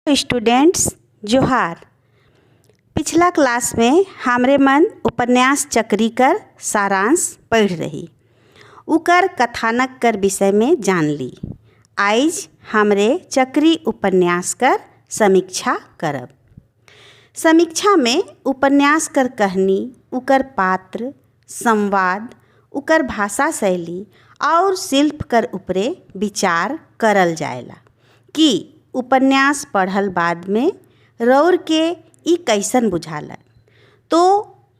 Students जोहार। पिछला class में हमरे मन उपन्यास चक्री कर सारांश पढ़ रही, उकर कथानक कर विषय में जान ली। आज हमरे चक्री उपन्यास कर समीक्षा करब। समीक्षा में उपन्यास कर कहानी, उकर पात्र, संवाद, उकर भाषा शैली और शिल्प कर उपरे विचार करल जाएला कि उपन्यास पढ़ल बाद में रौर के ई कैसन बुझाला। तो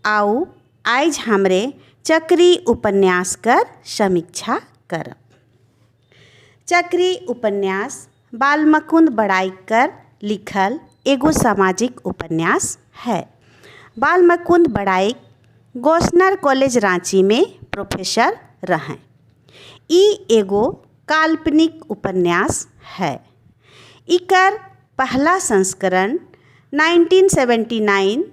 आओ आज हमरे चक्री उपन्यास कर समीक्षा करब। चक्री उपन्यास बालमुकुंद बड़ाइकर लिखल एगो सामाजिक उपन्यास है। बालमुकुंद बड़ाइक गोस्नर कॉलेज रांची में प्रोफेसर रहें। ई एगो काल्पनिक उपन्यास है। इकर पहला संस्करण 1979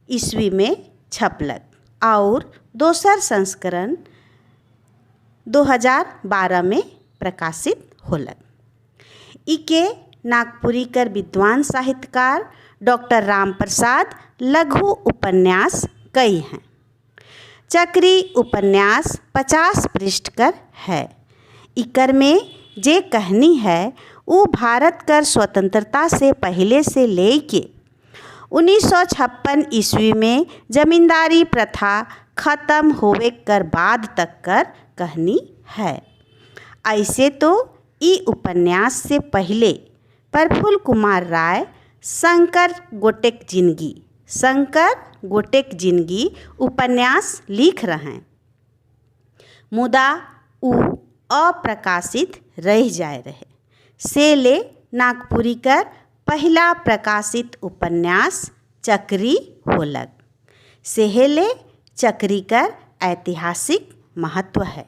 ईस्वी में छपलक और दोसर संस्करण 2012 में प्रकाशित होलक। इके नागपुरी कर विद्वान साहित्यकार डॉक्टर राम प्रसाद लघु उपन्यास कई हैं। चक्री उपन्यास 50 पृष्ठ कर है। इकर में जे कहानी है वो भारत कर स्वतंत्रता से पहले से लेके 1956 ईस्वी में जमींदारी प्रथा खत्म होवे कर बाद तक कर कहानी है। ऐसे तो ई उपन्यास से पहले प्रफुल्ल कुमार राय शंकर गोटेक जिंदगी उपन्यास लिख रहे हैं, मुदा उ अप्रकाशित रह जाए रहे। से ले नागपुरी कर पहला प्रकाशित उपन्यास चक्री होलक। सेहेले चक्री कर ऐतिहासिक महत्व है।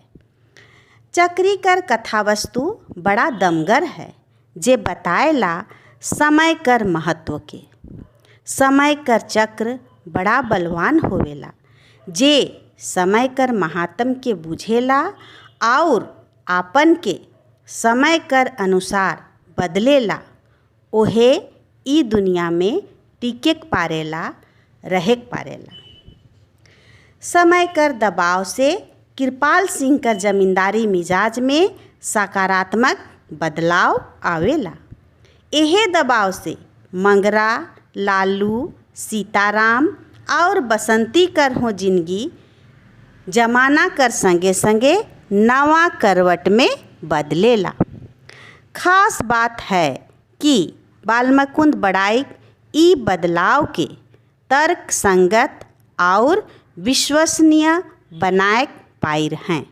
चक्री कर कथावस्तु बड़ा दमगर है, जे बताएला समय कर महत्व के। समय कर चक्र बड़ा बलवान होवेला, जे समय कर महात्म के बुझेला और आपन के समय कर अनुसार बदलेला, ओहे ई दुनिया में टिके पारेला, रहे पारेला। समय कर दबाव से कृपाल सिंह कर जमींदारी मिजाज में सकारात्मक बदलाव आवेला। एहे दबाव से मंगरा, लालू, सीताराम और बसंती कर हो जिंदगी जमाना कर संगे संगे नवा करवट में बदलेला। खास बात है कि बालमुकुंद बड़ाइक ई बदलाव के तर्क संगत और विश्वसनीय बनाए पाई हैं।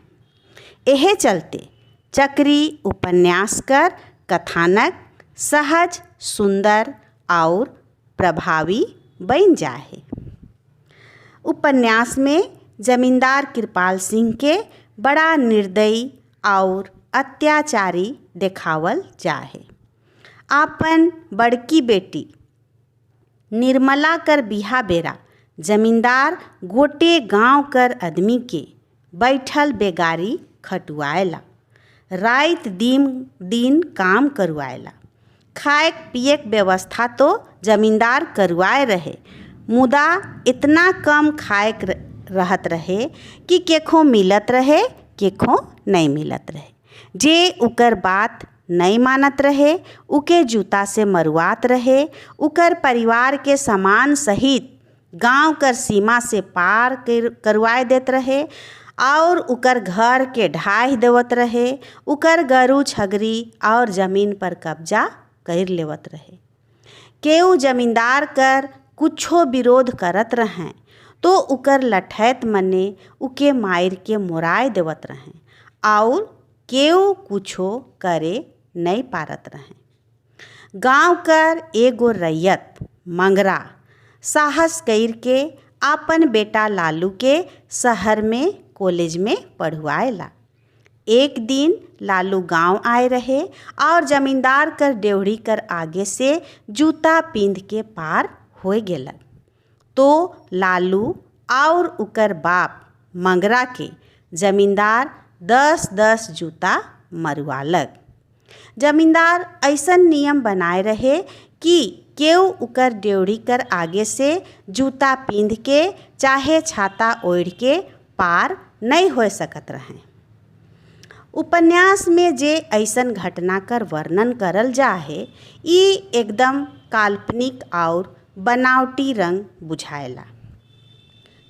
एहे चलते चक्री उपन्यास कर कथानक सहज, सुंदर और प्रभावी बन जाए। उपन्यास में जमींदार कृपाल सिंह के बड़ा निर्दयी और अत्याचारी देखावल जाए। आपन बड़की बेटी निर्मला कर बिहा बेरा जमींदार गोटे गांव कर आदमी के बैठल बेगारी खटुआएला, रात दिन काम करवाएला। खाए पिए व्यवस्था तो जमींदार करवाए रहे, मुदा इतना कम खाए रहत रहे कि केखो मिलत रहे, केखो नहीं मिलत रहे। जे उकर बात नहीं मानत रहे, उके जूता से मरुआत रहे। उकर परिवार के सामान सहित गांव कर सीमा से पार करवाए देत रहे और उकर घर के ढाई देवत रहे। उकर गरू छगरी और जमीन पर कब्जा कर लेवत रहे। केहू जमींदार कर कुछो विरोध करत रहें तो उकर लठैत मने उके मायर के मोराए देवत रहें और केहू कुछो करे नहीं पारत रहें। गांव कर एगो रैयत मंगरा साहस कर के आपन बेटा लालू के शहर में कॉलेज में पढ़वाएला। एक दिन लालू गांव आए रहे और जमींदार कर डेवढ़ी कर आगे से जूता पींध के पार हो गेला। तो लालू और उकर बाप मंगरा के जमींदार 10-10 जूता मरवालक। जमींदार ऐसन नियम बनाए रहे कि केउ उकर ड्योढ़ी कर आगे से जूता पींध के चाहे छाता ओढ़ के पार नहीं हो सकत रहें। उपन्यास में जे ऐसन घटना कर वर्णन करल जा है ई एकदम काल्पनिक और बनावटी रंग बुझाएला।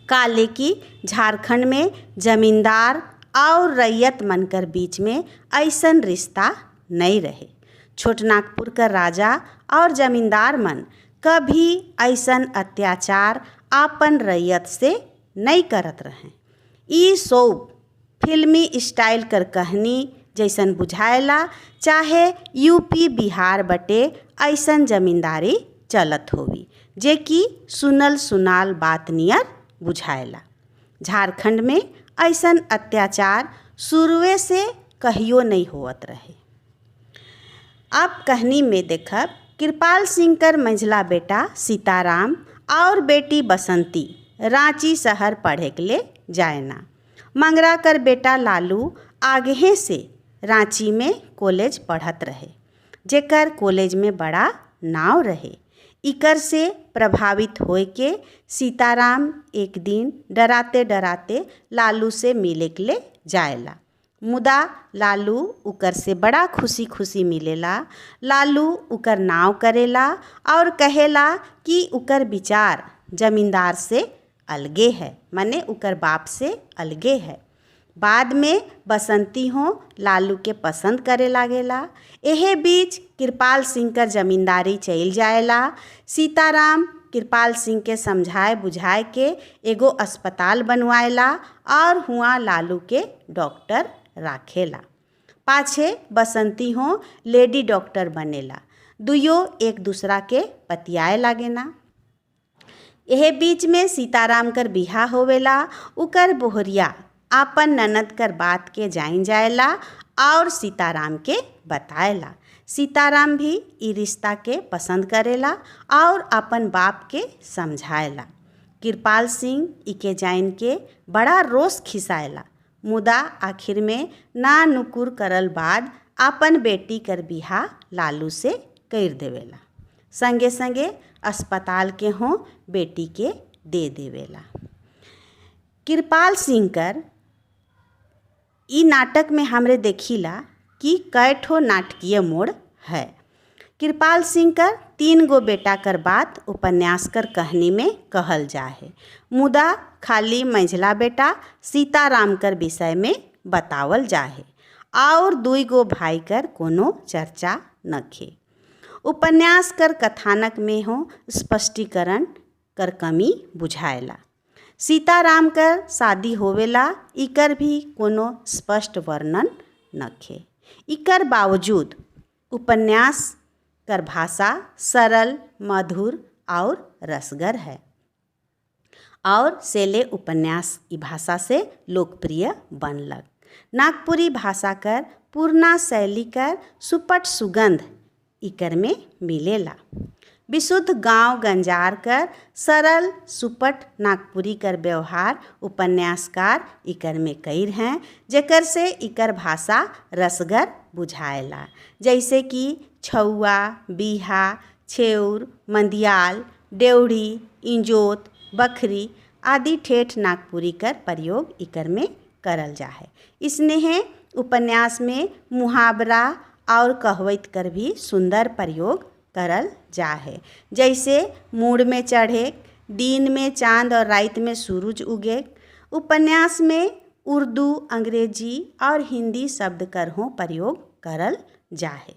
काले की झारखंड में जमींदार और रैयत मनकर बीच में ऐसन रिश्ता नहीं रहे। छोटनागपुर का राजा और जमींदार मन कभी ऐसन अत्याचार आपन रैयत से नहीं करत रहे। ई सब फिल्मी स्टाइल कर कहानी जैसन बुझाएला, चाहे यूपी बिहार बटे ऐसन जमींदारी चलत होवी जे कि सुनल सुनाल बात नियर बुझाएला। झारखंड में ऐसन अत्याचार शुरुए से कहियो नहीं होत रहे। अब कहानी में देखब कृपाल सिंह कर मंझला बेटा सीताराम और बेटी बसंती रांची शहर पढ़े के लिए जाएना। मंगरा कर बेटा लालू आगे से रांची में कॉलेज पढ़त रहे, जेकर कॉलेज में बड़ा नाव रहे। इकर से प्रभावित होए के सीताराम एक दिन डराते डराते लालू से मिले के लिए जाएला। मुदा लालू उकर से बड़ा खुशी खुशी मिलेला। लालू उकर नाव करेला और कहेला कि उकर विचार जमींदार से अलगे है, माने उकर बाप से अलगे है। बाद में बसंती हो लालू के पसंद करे लागेला। एहे बीच कृपाल सिंह कर जमींदारी चल जाएला। सीताराम कृपाल सिंह के समझाए बुझाए के एगो अस्पताल बनवाएला और हुआ लालू के डॉक्टर राखेला। पाछे बसंती हो लेडी डॉक्टर बनेला। दुयो एक दूसरा के पतियाए लागेना। एहे बीच में सीताराम कर बिहा होवेला। उकर बोहरिया आपन ननद कर बात के जाइन जाएला और सीताराम के बताएला। सीताराम भी ई रिश्ता के पसंद करेला और अपन बाप के समझाएला। कृपाल सिंह इके जाइन के बड़ा रोष खिसाएला। मुदा आखिर में ना नुकुर करल बाद अपन बेटी कर बिहा लालू से कर देवेला। संगे संगे अस्पताल के हों बेटी के दे देवेला। कृपाल सिंह कर ई नाटक में हमरे देखिला कि कई ठो नाटकीय मोड़ है। कृपाल सिंह कर 3 गो बेटा कर बात उपन्यास कर कहानी में कहल जा है, मुदा खाली मंझला बेटा सीताराम कर विषय में बतावल जा है और 2 गो भाई कर कोनो चर्चा नखे। उपन्यास कर कथानक में हो स्पष्टीकरण कर कमी बुझाएला। सीताराम कर शादी होवेला, इकर भी कोनो स्पष्ट वर्णन नखे। इकर बावजूद उपन्यास कर भाषा सरल मधुर और रसगर है और सेले उपन्यास ई भाषा से लोकप्रिय बनलक। नागपुरी भाषा कर पूर्णा शैली कर सुपट सुगंध इकर में मिलेला। विशुद्ध गांव गंजार कर सरल सुपट नागपुरी कर व्यवहार उपन्यासकार इकर में कईर हैं, जेकर से इकर भाषा रसगर बुझाएला। जैसे कि छौआ, बिहा, छेउर, मंदियाल, डेवढ़ी, इंजोत, बखरी आदि ठेठ नागपुरी कर प्रयोग इकर में करल जा है। इसने उपन्यास में मुहावरा और कहावत कर भी सुंदर प्रयोग करल जा है। जैसे मूड में चढ़े, दिन में चांद और रात में सूरज उगे। उपन्यास में उर्दू, अंग्रेजी और हिंदी शब्द कर हो प्रयोग करल जा है।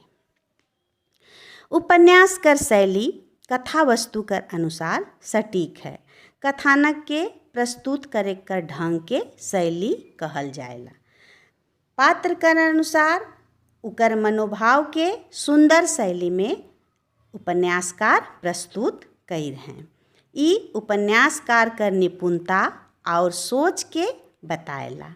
उपन्यास कर शैली कथा वस्तु कर अनुसार सटीक है। कथानक के प्रस्तुत करे कर ढंग के शैली कहल जाएला। पात्र कर अनुसार उकर मनोभाव के सुंदर शैली में उपन्यासकार प्रस्तुत कईर हैं। ई उपन्यासकार कर निपुणता और सोच के बताएला।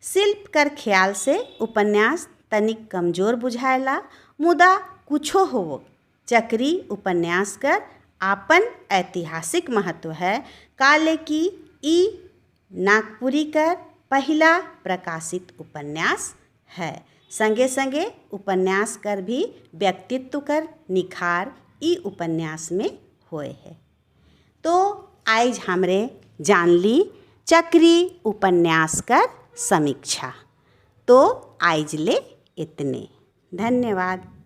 शिल्प कर ख्याल से उपन्यास तनिक कमजोर बुझाएला, मुदा कुछो हो चक्री उपन्यास कर आपन ऐतिहासिक महत्व है। काले की ई नागपुरी कर पहला प्रकाशित उपन्यास है। संगे संगे उपन्यास कर भी व्यक्तित्व कर निखार ई उपन्यास में होए है। तो आज हमरे जान ली चक्री उपन्यास कर समीक्षा। तो आज ले इतने। धन्यवाद।